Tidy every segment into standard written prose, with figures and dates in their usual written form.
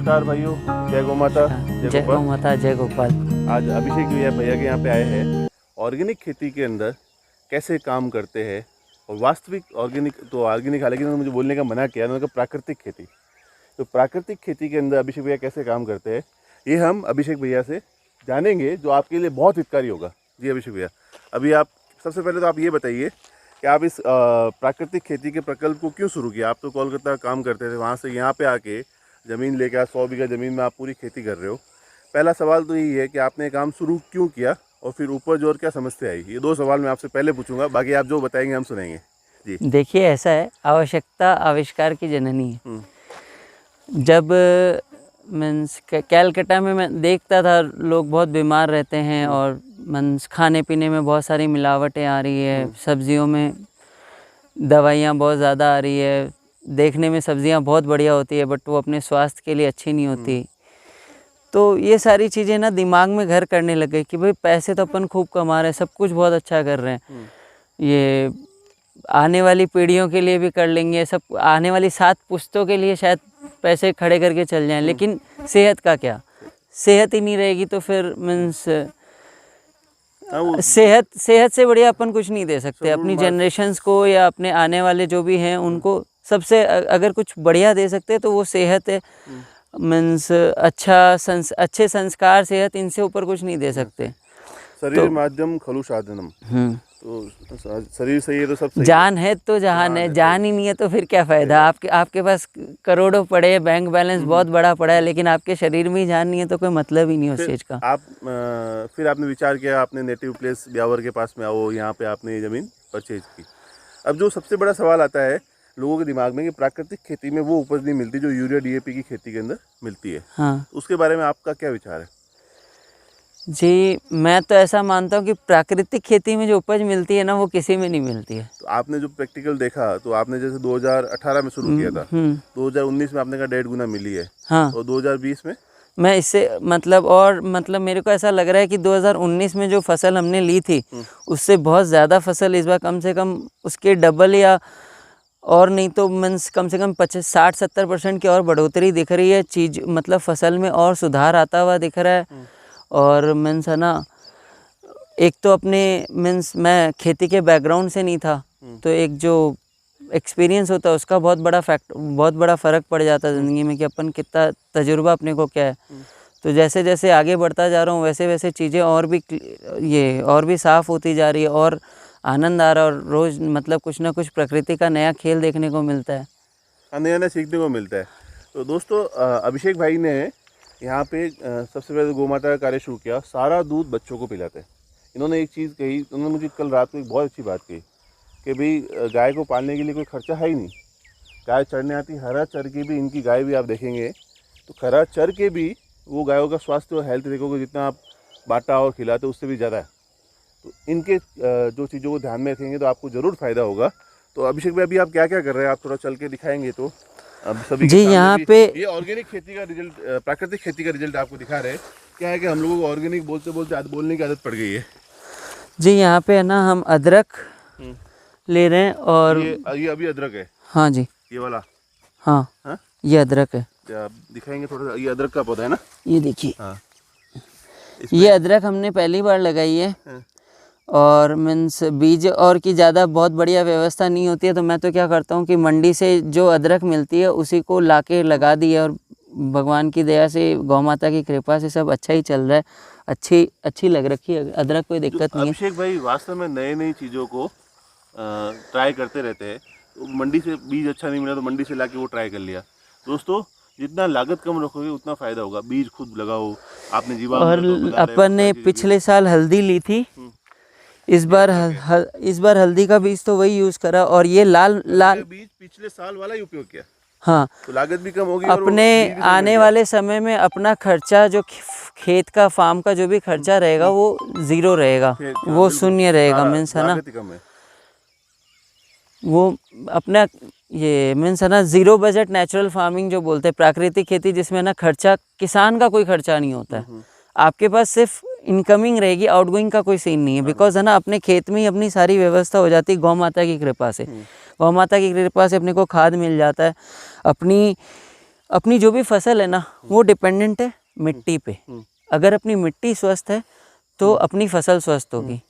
नमस्कार भाइयों, जय गौ माता, जय गौ माता, जय गोपाल। आज अभिषेक भैया के यहाँ पे आए हैं। ऑर्गेनिक खेती के अंदर कैसे काम करते हैं और वास्तविक ऑर्गेनिक हालांकि उन्होंने मुझे बोलने का मना किया, उन्होंने कहा प्राकृतिक खेती। तो प्राकृतिक खेती के अंदर अभिषेक भैया कैसे काम करते हैं ये हम अभिषेक भैया से जानेंगे, जो आपके लिए बहुत हितकारी होगा। जी अभिषेक भैया, अभी आप सबसे पहले तो आप ये बताइए कि आप इस प्राकृतिक खेती के प्रकल्प को क्यों शुरू किया। आप तो कोलकाता काम करते थे, वहाँ से यहाँ पे आके ज़मीन लेके 100 बीघा ज़मीन में आप पूरी खेती कर रहे हो। पहला सवाल तो यही है कि आपने काम शुरू क्यों किया और फिर उपज और क्या समस्या आई। ये 2 सवाल मैं आपसे पहले पूछूंगा, बाकी आप जो बताएंगे हम सुनेंगे। जी देखिए, ऐसा है, आवश्यकता आविष्कार की जननी है। जब मीन्स कैलकाटा में मैं देखता था लोग बहुत बीमार रहते हैं और मीन्स खाने पीने में बहुत सारी मिलावटें आ रही है, सब्जियों में दवाइयाँ बहुत ज़्यादा आ रही है। देखने में सब्जियां बहुत बढ़िया होती है बट वो अपने स्वास्थ्य के लिए अच्छी नहीं होती। तो ये सारी चीज़ें ना दिमाग में घर करने लग गई कि भाई पैसे तो अपन खूब कमा रहे हैं, सब कुछ बहुत अच्छा कर रहे हैं, ये आने वाली पीढ़ियों के लिए भी कर लेंगे, सब आने वाली 7 पुश्तों के लिए शायद पैसे खड़े करके चल जाएं, लेकिन सेहत का क्या, सेहत ही नहीं रहेगी तो फिर मीन्स सेहत से बढ़िया अपन कुछ नहीं दे सकते अपनी जनरेशन्स को या अपने आने वाले जो भी हैं उनको। सबसे अगर कुछ बढ़िया दे सकते हैं तो वो सेहत है। मीन्स अच्छे संस्कार, सेहत, इनसे ऊपर कुछ नहीं दे सकते। शरीर माध्यम खलु साधनम। तो शरीर सही है तो सब सही जान है तो जहान है, जान ही नहीं है तो फिर क्या फ़ायदा। आपके पास करोड़ों पड़े हैं, बैंक बैलेंस बहुत बड़ा पड़ा है, लेकिन आपके शरीर में ही जान नहीं है तो कोई मतलब ही नहीं उस चीज़ का। फिर आपने विचार किया, आपने नेटिव प्लेस ब्यावर के पास में आओ, यहाँ पे आपने ये ज़मीन परचेज की। अब जो सबसे बड़ा सवाल आता है लोगों के दिमाग में कि प्राकृतिक खेती में वो उपज नहीं मिलती जो यूरिया DAP की खेती के अंदर मिलती है। हाँ, उसके बारे में आपका क्या विचार है। जी मैं तो ऐसा मानता हूँ कि प्राकृतिक खेती में जो उपज मिलती है ना वो किसी में नहीं मिलती है। तो आपने जो प्रैक्टिकल देखा, तो आपने जैसे 2018 में शुरू किया था, 2019 में आपने कहा 1.5 गुना मिली है। हाँ, और 2020 में मैं इससे मतलब मेरे को ऐसा लग रहा है कि 2019 में जो फसल हमने ली थी उससे बहुत ज़्यादा फसल इस बार कम से कम उसके डबल या और नहीं तो मीन्स कम से कम 60-70% की और बढ़ोतरी दिख रही है। चीज़ मतलब फसल में और सुधार आता हुआ दिख रहा है। और मीन्स है ना, एक तो अपने मीन्स मैं खेती के बैकग्राउंड से नहीं था, तो एक जो एक्सपीरियंस होता है उसका बहुत बड़ा फ़र्क पड़ जाता है ज़िंदगी में कि अपन कितना तजुर्बा अपने को क्या है। तो जैसे जैसे आगे बढ़ता जा रहा हूँ वैसे वैसे चीज़ें और भी साफ़ होती जा रही है और आनंद आ रहा है। और रोज़ मतलब कुछ ना कुछ प्रकृति का नया खेल देखने को मिलता है, नया सीखने को मिलता है। तो दोस्तों, अभिषेक भाई ने यहाँ पे सबसे पहले गौ माता का कार्य शुरू किया। सारा दूध बच्चों को पिलाते हैं। इन्होंने एक चीज़ कही, उन्होंने मुझे कल रात को एक बहुत अच्छी बात कही कि भाई गाय को पालने के लिए कोई खर्चा है ही नहीं। गाय चरने आती, हरा चर के भी, इनकी गाय भी आप देखेंगे तो खरा चर के भी वो गायों का स्वास्थ्य और हेल्थ देखोगे जितना आप बाटा और खिलाते उससे भी ज़्यादा है। तो इनके जो चीज़ों को ध्यान में रखेंगे तो आपको ज़रूर फ़ायदा होगा। तो अभिषेक भाई, अभी आप क्या क्या कर रहे हैं, आप थोड़ा चल के दिखाएंगे तो अब सभी जी यहाँ पे ये ऑर्गेनिक खेती का रिजल्ट, प्राकृतिक खेती का रिजल्ट आपको दिखा रहे हैं। क्या है कि हम लोगों को ऑर्गेनिक बोलते बोलते बोलने की आदत पड़ गई है। जी यहाँ पे है ना, हम अदरक ले रहे हैं और ये अभी अदरक है। हाँ जी, ये वाला। हाँ, हाँ? ये अदरक है। दिखाएंगे थोड़ा सा। ये अदरक का पौधा है ना, ये देखिए। हाँ। ये अदरक हमने पहली बार लगाई है। और मीन्स बीज और की ज़्यादा बहुत बढ़िया व्यवस्था नहीं होती है, तो मैं तो क्या करता हूँ कि मंडी से जो अदरक मिलती है उसी को लाके लगा दी है। और भगवान की दया से, गौ माता की कृपा से सब अच्छा ही चल रहा है। अच्छी लग रखी है अदरक, कोई दिक्कत नहीं है। अभिषेक भाई वास्तव में नई चीज़ों को ट्राई करते रहते हैं। तो मंडी से बीज अच्छा नहीं मिला तो मंडी से लाके वो ट्राई कर लिया। दोस्तों, जितना लागत कम रखोगे उतना फ़ायदा होगा। बीज खुद लगाओ, आपने जीवामृत और अपन ने पिछले साल हल्दी ली थी, इस बार हल्दी का बीज तो वही यूज़ करा। और ये लाल बीज पिछले साल वाला ही उपयोग किया। हाँ, तो लागत भी कम होगी। अपने आने वाले समय में अपना खर्चा, जो खेत का, फार्म का जो भी खर्चा रहेगा वो ज़ीरो रहेगा, वो शून्य रहेगा। मीन्स है ना, वो अपना ये मीन्स है ना, ज़ीरो बजट नेचुरल फार्मिंग जो बोलते हैं, प्राकृतिक खेती, जिसमें ना खर्चा, किसान का कोई खर्चा नहीं होता है। आपके पास सिर्फ इनकमिंग रहेगी, आउटगोइंग का कोई सीन नहीं है। बिकॉज है ना, अपने खेत में ही अपनी सारी व्यवस्था हो जाती है गौ माता की कृपा से। गौ माता की कृपा से अपने को खाद मिल जाता है, अपनी अपनी जो भी फसल है ना वो डिपेंडेंट है मिट्टी पे। अगर अपनी मिट्टी स्वस्थ है तो अपनी फसल स्वस्थ होगी।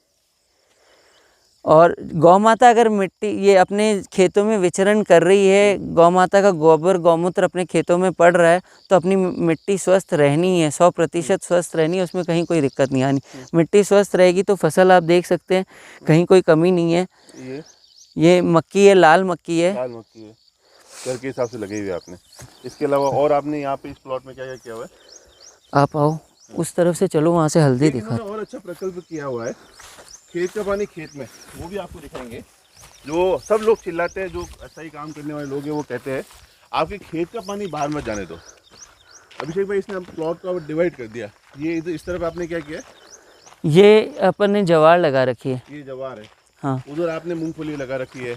और गौ माता अगर मिट्टी ये अपने खेतों में विचरण कर रही है, गौ माता का गोबर गौमूत्र अपने खेतों में पड़ रहा है, तो अपनी मिट्टी स्वस्थ रहनी है, 100% स्वस्थ रहनी है, उसमें कहीं कोई दिक्कत नहीं आनी। मिट्टी स्वस्थ रहेगी तो फसल आप देख सकते हैं कहीं कोई कमी नहीं है। ये मक्की है, लाल मक्की है। लाल मक्की है, घर के हिसाब से लगी हुई है आपने। इसके अलावा और आपने यहाँ पे इस प्लॉट में क्या क्या किया हुआ है? आप आओ उस तरफ से, चलो वहाँ से हल्दी दिखा। और अच्छा प्रकल्प किया हुआ है, खेत का पानी खेत में, वो भी आपको दिखाएंगे। जो सब लोग चिल्लाते हैं, जो अच्छा ही काम करने वाले लोग हैं, वो कहते हैं आपके खेत का पानी बाहर मत जाने दो। अभिषेक भाई, इसने प्लॉट को डिवाइड कर दिया। ये इस तरफ आपने क्या किया? ये अपन ने जवार लगा रखी है। ये जवार है। हाँ। उधर आपने मूंगफली लगा रखी है।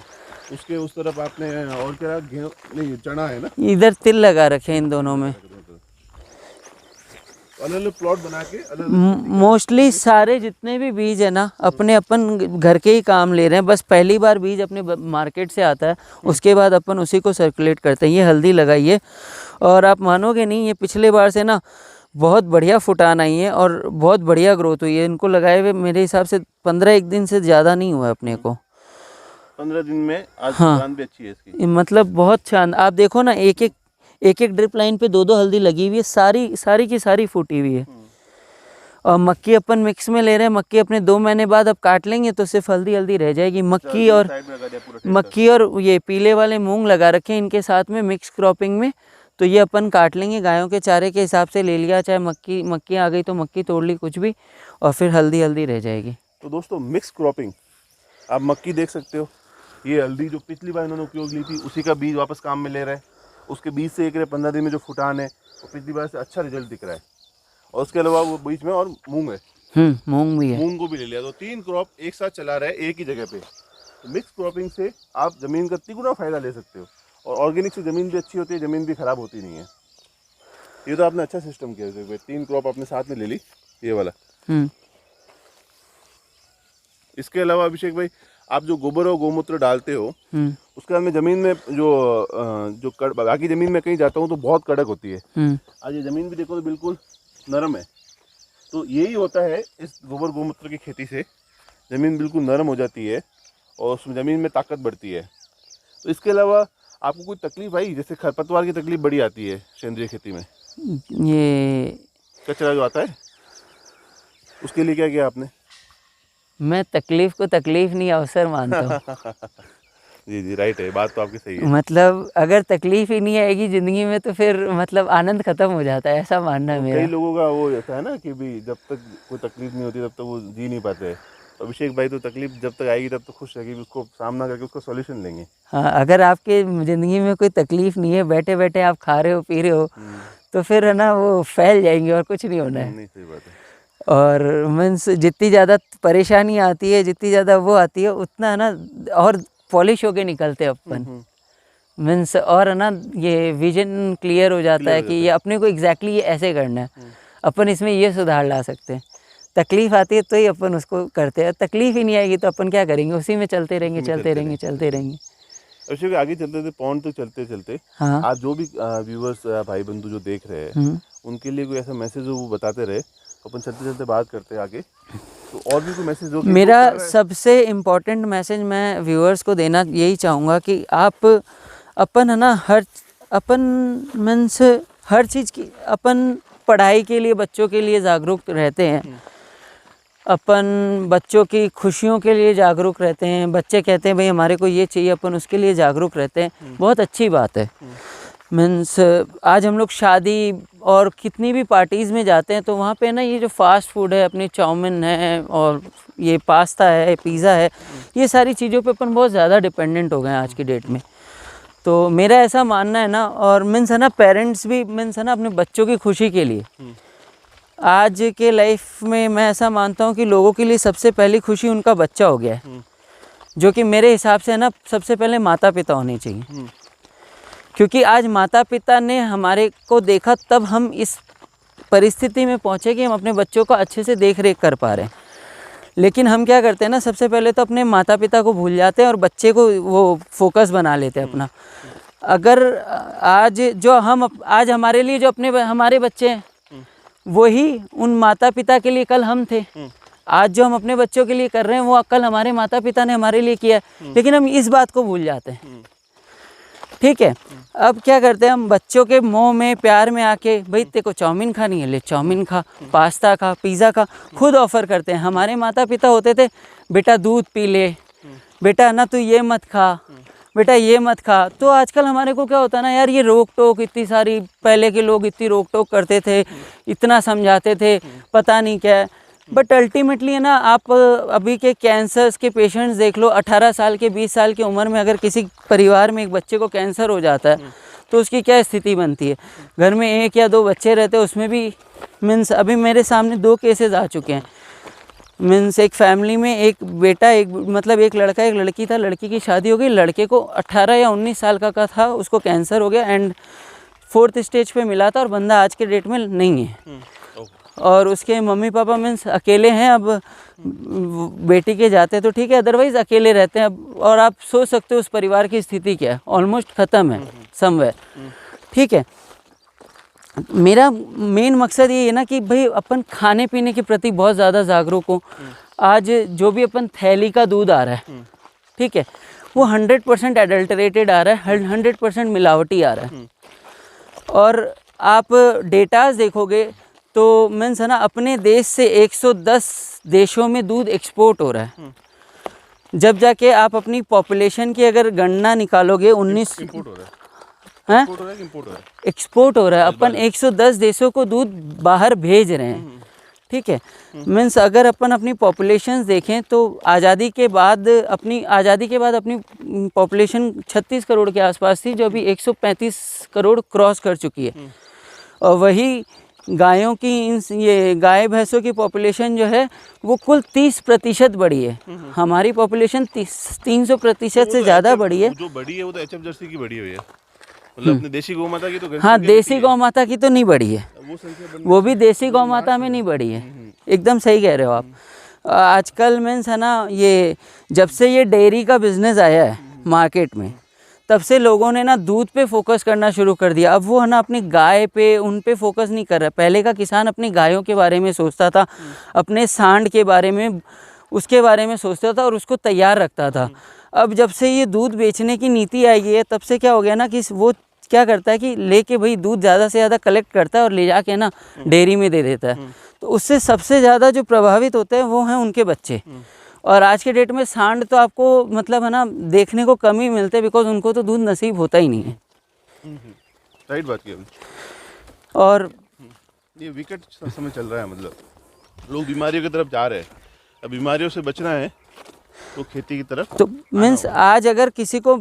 उसके उस तरफ आपने और क्या, गेहूं नहीं, चना है ना। इधर तिल लगा रखे हैं इन दोनों में। अलग अलग प्लॉट बना के अलग मोस्टली सारे जितने भी बीज है ना अपने अपन घर के ही काम ले रहे हैं। बस पहली बार बीज अपने मार्केट से आता है, उसके बाद अपन उसी को सर्कुलेट करते हैं। ये हल्दी लगाई है और आप मानोगे नहीं, ये पिछले बार से ना बहुत बढ़िया फुटान आई है और बहुत बढ़िया ग्रोथ हुई है। इनको लगाए हुए मेरे हिसाब से 15 दिन से ज़्यादा नहीं हुआ अपने को। 15 दिन में आज हाँ। दुकान भी अच्छी है इसकी। मतलब बहुत शानदार। आप देखो ना, एक एक ड्रिप लाइन पे 2 हल्दी लगी हुई है, सारी की सारी फूटी हुई है। और मक्की अपन मिक्स में ले रहे हैं। मक्की अपने 2 महीने बाद अब काट लेंगे तो सिर्फ हल्दी रह जाएगी। मक्की और ये पीले वाले मूंग लगा रखे हैं इनके साथ में मिक्स क्रॉपिंग में। तो ये अपन काट लेंगे, गायों के चारे के हिसाब से ले लिया, चाहे मक्की आ गई तो मक्की तोड़ ली, कुछ भी, और फिर हल्दी रह जाएगी। तो दोस्तों, मिक्स क्रॉपिंग, आप मक्की देख सकते हो। ये हल्दी जो पिछली बार इन्होंने उपयोग ली थी, उसी का बीज वापस काम में ले रहा है। उसके बीज से 15 दिन में जो फुटान है वो पिछली बार से अच्छा रिजल्ट दिख रहा है। और उसके अलावा वो बीच में और मूंग है। मूंग भी है। मूंग को भी ले लिया, तो 3 क्रॉप एक साथ चला रहा है एक ही जगह पे। तो मिक्स क्रॉपिंग से आप ज़मीन का तिगुना फ़ायदा ले सकते हो। और ऑर्गेनिक से ज़मीन भी अच्छी होती है, ज़मीन भी ख़राब होती नहीं है। ये तो आपने अच्छा सिस्टम किया। 3 क्रॉप अपने साथ में ले ली, ये वाला। इसके अलावा अभिषेक भाई, आप जो गोबर और गोमूत्र डालते हो, उसके बाद में ज़मीन में जो बाकी ज़मीन में कहीं जाता हूँ तो बहुत कड़क होती है। आज ये ज़मीन भी देखो तो बिल्कुल नरम है। तो यही होता है इस गोबर गोमूत्र की खेती से, ज़मीन बिल्कुल नरम हो जाती है और उस ज़मीन में ताकत बढ़ती है। तो इसके अलावा आपको कोई तकलीफ आई? जैसे खरपतवार की तकलीफ बड़ी आती है सेंद्रीय खेती में, ये कचरा जो आता है, उसके लिए क्या किया आपने? मैं तकलीफ को तकलीफ नहीं, अवसर मानता हूँ। जी राइट है, बात तो आपकी सही है। मतलब अगर तकलीफ ही नहीं आएगी ज़िंदगी में तो फिर मतलब आनंद ख़त्म हो जाता है, ऐसा मानना है मेरा। कई लोगों का वो ऐसा है ना कि भी जब तक कोई तकलीफ नहीं होती तब तक वो जी नहीं पाते। तो अभिषेक भाई तो तकलीफ जब तक आएगी तब तक खुश रहेगी, उसको सामना करके उसका सॉल्यूशन लेंगे। हाँ, अगर आपके ज़िंदगी में कोई तकलीफ नहीं है, बैठे बैठे आप खा रहे हो पी रहे हो, तो फिर है ना वो फैल जाएंगे और कुछ नहीं होना है। नहीं, सही बात है। और मीन्स जितनी ज़्यादा परेशानी आती है, जितनी ज़्यादा वो आती है, उतना है ना और पॉलिश होके निकलते हैं अपन। मीन्स और है ना ये विजन क्लियर हो जाता है कि ये अपने को एग्जैक्टली ये ऐसे करना है, अपन इसमें ये सुधार ला सकते हैं। तकलीफ आती है तो ही अपन उसको करते हैं, तकलीफ ही नहीं आएगी तो अपन क्या करेंगे, उसी में चलते रहेंगे। अभिषेक, आगे चलते थे पॉइंट तो चलते चलते, हाँ। आज जो भी व्यूवर्स भाई बंधु जो देख रहे हैं, उनके लिए कोई ऐसा मैसेज हो वो बताते रहे, अपन चलते चलते बात करते हैं आगे। तो और भी कोई मैसेज हो? मेरा सबसे इम्पोर्टेंट मैसेज मैं व्यूअर्स को देना यही चाहूँगा कि आप अपन है ना हर चीज़ की, अपन पढ़ाई के लिए बच्चों के लिए जागरूक रहते हैं, अपन बच्चों की खुशियों के लिए जागरूक रहते हैं। बच्चे कहते हैं भाई हमारे को ये चाहिए, अपन उसके लिए जागरूक रहते हैं, बहुत अच्छी बात है। मीन्स आज हम लोग शादी और कितनी भी पार्टीज़ में जाते हैं तो वहाँ पे ना ये जो फास्ट फूड है, अपनी चाउमीन है और ये पास्ता है, पिज़्ज़ा है, ये सारी चीज़ों पे अपन बहुत ज़्यादा डिपेंडेंट हो गए हैं आज की डेट में। तो मेरा ऐसा मानना है ना, और मीन्स है ना पेरेंट्स भी मीन्स है ना अपने बच्चों की खुशी के लिए, आज के लाइफ में मैं ऐसा मानता हूँ कि लोगों के लिए सबसे पहली खुशी उनका बच्चा हो गया है, जो कि मेरे हिसाब से है ना सबसे पहले माता पिता होने चाहिए। क्योंकि आज माता पिता ने हमारे को देखा तब हम इस परिस्थिति में पहुँचे कि हम अपने बच्चों को अच्छे से देख रेख कर पा रहे हैं। लेकिन हम क्या करते हैं ना, सबसे पहले तो अपने माता पिता को भूल जाते हैं और बच्चे को वो फोकस बना लेते हैं अपना। अगर आज जो आज हमारे लिए जो हमारे बच्चे हैं, वही उन माता पिता के लिए कल हम थे। आज जो हम अपने बच्चों के लिए कर रहे हैं वो कल हमारे माता पिता ने हमारे लिए किया है, लेकिन हम इस बात को भूल जाते हैं। ठीक है, अब क्या करते हैं हम, बच्चों के मोह में प्यार में आके, भाई तेरे को चाउमीन खानी है, ले चाउमीन खा, पास्ता खा, पिज़्ज़ा खा, खुद ऑफ़र करते हैं। हमारे माता पिता होते थे, बेटा दूध पी ले, बेटा ना तू ये मत खा, बेटा ये मत खा। तो आजकल हमारे को क्या होता है ना यार, ये रोक टोक इतनी सारी, पहले के लोग इतनी रोक टोक करते थे, इतना समझाते थे, पता नहीं क्या है। बट अल्टीमेटली है ना, आप अभी के कैंसर्स के पेशेंट्स देख लो, 18 साल के 20 साल की उम्र में अगर किसी परिवार में एक बच्चे को कैंसर हो जाता है तो उसकी क्या स्थिति बनती है। घर में 1 या 2 बच्चे रहते हैं, उसमें भी मीन्स अभी मेरे सामने 2 केसेस आ चुके हैं। मीन्स एक फैमिली में एक बेटा, एक लड़का एक लड़की था, लड़की की शादी हो गई, लड़के को 18 या 19 साल का था, उसको कैंसर हो गया एंड 4th स्टेज पे मिला था और बंदा आज के डेट में नहीं है। और उसके मम्मी पापा मीन्स अकेले हैं। अब बेटी के जाते तो ठीक है, अदरवाइज़ अकेले रहते हैं अब। और आप सोच सकते हो उस परिवार की स्थिति क्या है, ऑलमोस्ट ख़त्म है समवेयर। ठीक है, मेरा मेन मकसद ये है ना कि भाई अपन खाने पीने के प्रति बहुत ज़्यादा जागरूक हो। आज जो भी अपन थैली का दूध आ रहा है, ठीक है, वो 100% एडल्टरेटेड आ रहा है, 100% मिलावटी आ रहा है। और आप डेटाज देखोगे तो मीन्स है ना, अपने देश से 110 देशों में दूध एक्सपोर्ट हो रहा है। जब जाके आप अपनी पॉपुलेशन की अगर गणना निकालोगे, 19 इंपोर्ट हो रहा है, एक्सपोर्ट हो रहा है। अपन 110 देशों को दूध बाहर भेज रहे हैं। ठीक है, मीन्स अगर अपन अपनी पॉपुलेशन देखें तो आज़ादी के बाद अपनी पॉपुलेशन 36 करोड़ के आसपास थी, जो अभी 135 करोड़ क्रॉस कर चुकी है। और वही गायों की ये गाय भैंसों की पॉपुलेशन जो है वो कुल 30% बढ़ी है। हमारी पॉपुलेशन 300% से ज़्यादा बढ़ी है। जो बढ़ी है वो तो एचएफ जर्सी की बढ़ी हुई है, मतलब अपने देशी गौ माता की तो हाँ, देसी गौ माता की तो नहीं बढ़ी है, वो भी देसी गौ माता में नहीं बढ़ी है। एकदम सही कह रहे हो आप। आजकल मीन्स है ना, ये जब से ये डेयरी का बिजनेस आया है मार्केट में, तब से लोगों ने ना दूध पे फोकस करना शुरू कर दिया। अब वो है ना अपनी गाय पे, उन पे फोकस नहीं कर रहा। पहले का किसान अपनी गायों के बारे में सोचता था, अपने सांड के बारे में, उसके बारे में सोचता था और उसको तैयार रखता था। अब जब से ये दूध बेचने की नीति आई है, तब से क्या हो गया ना कि वो क्या करता है कि लेके भाई दूध ज़्यादा से ज़्यादा कलेक्ट करता है और ले जाके ना डेयरी में दे देता है। तो उससे सबसे ज़्यादा जो प्रभावित होते हैं वो हैं उनके बच्चे। और आज के डेट में सांड तो आपको मतलब है ना देखने को कम ही मिलते हैं, बिकॉज उनको तो दूध नसीब होता ही नहीं है। राइट बात की। और ये विकट समय चल रहा है, मतलब लोग बीमारियों की तरफ जा रहे हैं। अब बीमारियों से बचना है तो खेती की तरफ तो मीन्स आज अगर किसी को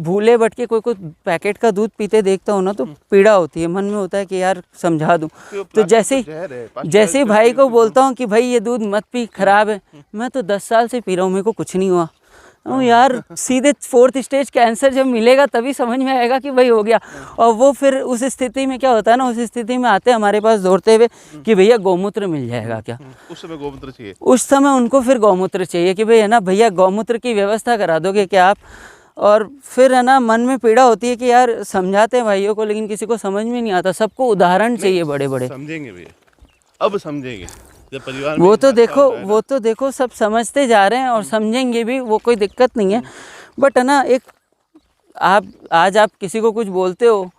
भूले भटके कोई पैकेट का दूध पीते देखता हो ना तो पीड़ा होती है, मन में होता है कि यार समझा दूं। तो जैसे भाई को बोलता हूँ कि भाई ये दूध मत पी, खराब है, मैं तो 10 साल से पी रहा हूँ, मेरे को कुछ नहीं हुआ। यार सीधे 4th स्टेज कैंसर जब मिलेगा तभी समझ में आएगा कि भाई हो गया। और वो फिर उस स्थिति में क्या होता है ना, उस स्थिति में आते हमारे पास दौड़ते हुए कि भैया गौमूत्र मिल जाएगा क्या। उस समय गौमूत्र चाहिए, उस समय उनको फिर गौमूत्र चाहिए कि भाई है ना भैया गौमूत्र की व्यवस्था करा दोगे क्या आप। और फिर है ना मन में पीड़ा होती है कि यार समझाते हैं भाइयों को, लेकिन किसी को समझ में नहीं आता। सबको उदाहरण चाहिए बड़े बड़े। समझेंगे भैया, अब समझेंगे परिवार वो तो देखो सब समझते जा रहे हैं और समझेंगे भी, वो कोई दिक्कत नहीं है। बट है ना एक आज आप किसी को कुछ बोलते हो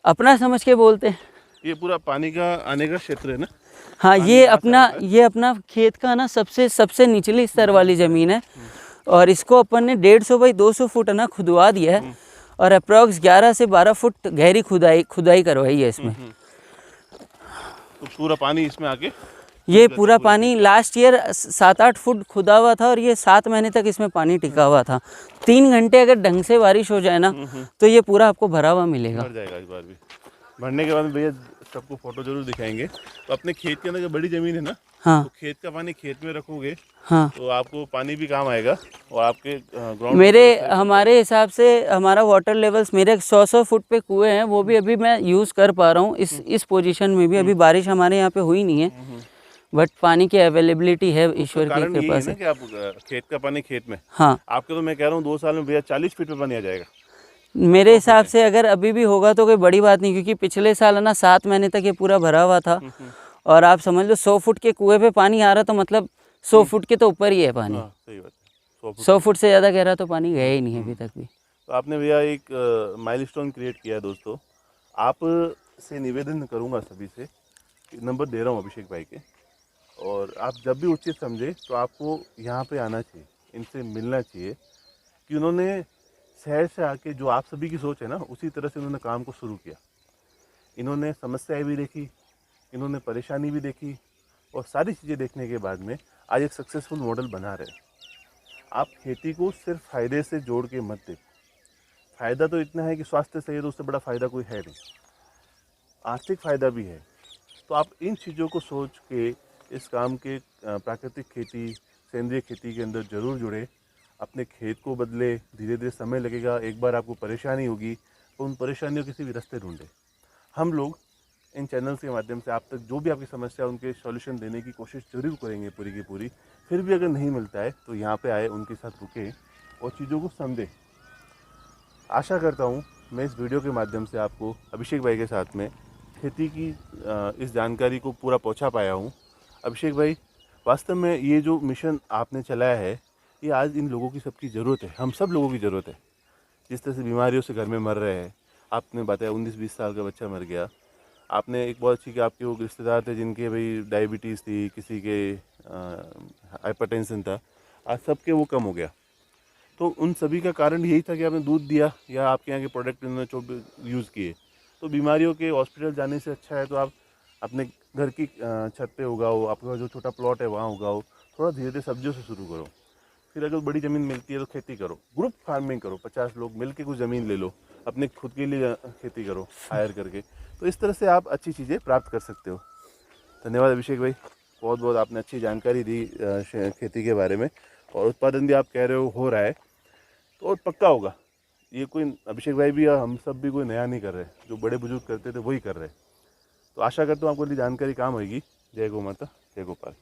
अपना समझ के बोलते हैं। ये पूरा पानी का आने का क्षेत्र है ना। हाँ, ये अपना खेत का ना सबसे निचली स्तर वाली ज़मीन है और इसको अपन ने 150 बाई 200 फुट है ना खुदवा दिया है और अप्रॉक्स 11 से 12 फुट गहरी खुदाई करवाई है इसमें। तो पूरा पानी इसमें आके ये पूरा पानी लास्ट ईयर 7-8 फुट खुदा हुआ था और ये 7 महीने तक इसमें पानी टिका हुआ था। 3 घंटे अगर ढंग से बारिश हो जाए ना तो ये पूरा आपको भरा हुआ मिलेगा। भर जाएगा इस बार भी। भरने के बाद भैया सबको फोटो जरूर दिखाएंगे। तो अपने खेत के अंदर जो बड़ी ज़मीन है ना, हाँ, तो खेत का पानी खेत में रखोगे, हाँ, तो आपको पानी भी काम आएगा और आपके ग्राउंड हमारे हिसाब से हमारा वाटर लेवल्स मेरे 100 फुट पे कुएं हैं, वो भी अभी मैं यूज़ कर पा रहा हूँ इस पोजीशन में भी। अभी बारिश हमारे यहाँ पे हुई नहीं है बट पानी की अवेलेबिलिटी है ईश्वर की कृपा से। कि आप खेत का पानी खेत में, हाँ, आपके तो मैं कह रहा हूँ 2 साल में भैया 40 फीट पे पानी आ जाएगा। मेरे हिसाब से अगर अभी भी होगा तो कोई बड़ी बात नहीं, क्योंकि पिछले साल है ना 7 महीने तक ये पूरा भरा हुआ था। और आप समझ लो 100 फुट के कुएं पे पानी आ रहा, तो मतलब 100 फुट के तो ऊपर ही है पानी। हाँ सही बात है, 100 फुट से ज़्यादा गहरा तो पानी गया ही नहीं है अभी तक भी। तो आपने भैया एक माइलस्टोन क्रिएट किया है दोस्तों। आप से निवेदन करूंगा सभी से, नंबर दे रहा हूँ अभिषेक भाई के, और आप जब भी उचित समझे तो आपको यहाँ पे आना चाहिए, इनसे मिलना चाहिए कि उन्होंने शहर से आके जो आप सभी की सोच है ना उसी तरह से उन्होंने काम को शुरू किया। इन्होंने समस्याएं भी देखी, इन्होंने परेशानी भी देखी, और सारी चीज़ें देखने के बाद में आज एक सक्सेसफुल मॉडल बना रहे हैं। आप खेती को सिर्फ फ़ायदे से जोड़ के मत देखो। फ़ायदा तो इतना है कि स्वास्थ्य सही है तो उससे बड़ा फ़ायदा कोई है नहीं, आर्थिक फ़ायदा भी है। तो आप इन चीज़ों को सोच के इस काम के प्राकृतिक खेती, सेंद्रीय खेती के अंदर ज़रूर जुड़े, अपने खेत को बदले। धीरे धीरे समय लगेगा, एक बार आपको परेशानी होगी तो उन परेशानियों के किसी भी रास्ते ढूंढे। हम लोग इन चैनल्स के माध्यम से आप तक जो भी आपकी समस्या है उनके सॉल्यूशन देने की कोशिश जरूर करेंगे पूरी की पूरी। फिर भी अगर नहीं मिलता है तो यहाँ पे आए, उनके साथ रुके और चीज़ों को समझे। आशा करता हूँ मैं इस वीडियो के माध्यम से आपको अभिषेक भाई के साथ में खेती की इस जानकारी को पूरा पहुँचा पाया हूँ। अभिषेक भाई, वास्तव में ये जो मिशन आपने चलाया है ये आज इन लोगों की सबकी ज़रूरत है, हम सब लोगों की ज़रूरत है। जिस तरह से बीमारियों से घर में मर रहे हैं, आपने बताया 19-20 साल का बच्चा मर गया। आपने एक बहुत अच्छी कि आपके वो रिश्तेदार थे जिनके भाई डायबिटीज़ थी, किसी के हाइपरटेंशन था, आज सबके वो कम हो गया। तो उन सभी का कारण यही था कि आपने दूध दिया या आपके यहाँ के प्रोडक्ट उन्होंने यूज़ किए। तो बीमारियों के हॉस्पिटल जाने से अच्छा है तो आप अपने घर की छत पे उगाओ, आपका जो छोटा प्लॉट है वहाँ उगाओ, थोड़ा धीरे धीरे सब्जियों से शुरू करो। फिर अगर बड़ी ज़मीन मिलती है तो खेती करो, ग्रुप फार्मिंग करो, 50 लोग मिल के कुछ ज़मीन ले लो, अपने खुद के लिए खेती करो हायर करके। तो इस तरह से आप अच्छी चीज़ें प्राप्त कर सकते हो। धन्यवाद अभिषेक भाई, बहुत बहुत आपने अच्छी जानकारी दी खेती के बारे में, और उत्पादन भी आप कह रहे हो रहा है तो और पक्का होगा। ये कोई अभिषेक भाई भी या हम सब भी कोई नया नहीं कर रहे, जो बड़े बुजुर्ग करते थे वही कर रहे। तो आशा करता हूँ आपको ये जानकारी काम होगी। जय गौ माता, जय गोपाल।